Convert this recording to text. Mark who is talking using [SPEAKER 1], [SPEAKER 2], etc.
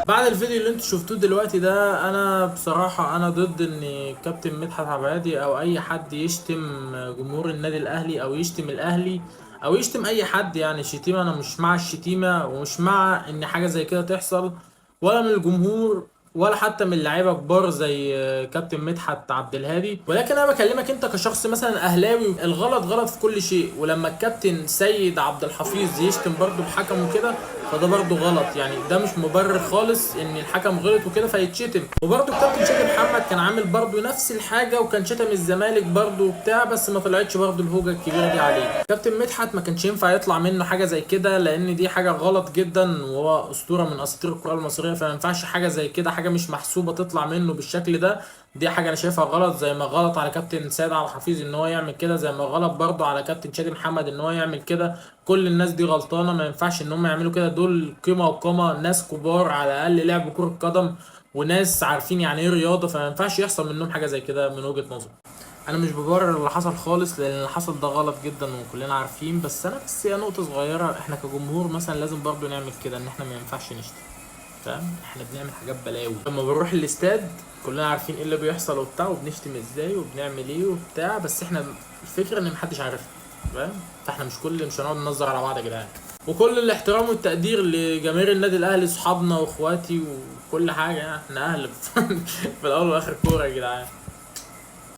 [SPEAKER 1] بعد الفيديو اللي انتوا شفتوه دلوقتي ده، انا بصراحة انا ضد ان كابتن مدحت عبادي او اي حد يشتم جمهور النادي الاهلي او يشتم الاهلي او يشتم اي حد. يعني الشتيمة انا مش مع الشتيمة ومش مع ان حاجة زي كده تحصل، ولا من الجمهور ولا حتى من لعيبه كبار زي كابتن مدحت عبد الهادي. ولكن انا بكلمك انت كشخص مثلا اهلاوي، الغلط غلط في كل شيء، ولما الكابتن سيد عبد الحفيظ يشتم برضه الحكم وكده فده برضه غلط. يعني ده مش مبرر خالص ان الحكم غلط وكده فيتشتم. وبرضه الكابتن شادي محمد كان عامل برضه نفس الحاجه وكان شتم الزمالك برضه وبتاع، بس ما طلعتش برضه الهوجه الكبيره دي عليه. كابتن مدحت ما كانش ينفع يطلع منه حاجه زي كده، لان دي حاجه غلط جدا، وهو اسطوره من اساطير الكره المصريه، فما ينفعش حاجه زي كده، حاجه مش محسوبه تطلع منه بالشكل ده. دي حاجه انا شايفها غلط، زي ما غلط على كابتن سيد عبد الحفيظ ان هو يعمل كده، زي ما غلط برضه على كابتن شادي محمد ان هو يعمل كده. كل الناس دي غلطانه، ما ينفعش ان هم يعملوا كده. دول قيمه وقامه، ناس كبار على الاقل لعبوا كره قدم وناس عارفين يعني ايه رياضه، فما ينفعش يحصل منهم حاجه زي كده من وجهه نظري. انا مش ببرر اللي حصل خالص، لان اللي حصل ده غلط جدا وكلنا عارفين، بس هي نقطه صغيره احنا كجمهور مثلا لازم برضو نعمل كده، ان احنا ما ينفعش نشتم. فاهم؟ احنا بنعمل حاجات بلاوي لما بنروح الاستاد، كلنا عارفين ايه اللي بيحصل وبتاع، وبنشتم ازاي وبنعمل ايه وبتاع، بس احنا الفكره ان محدش عارفها. فاهم؟ فاحنا مش هنقعد ننظر على بعض يا جدعان. وكل الاحترام والتقدير لجماهير النادي الاهلي، اصحابنا واخواتي وكل حاجه، يعني احنا اهل في الاول والاخر كوره يا جدعان.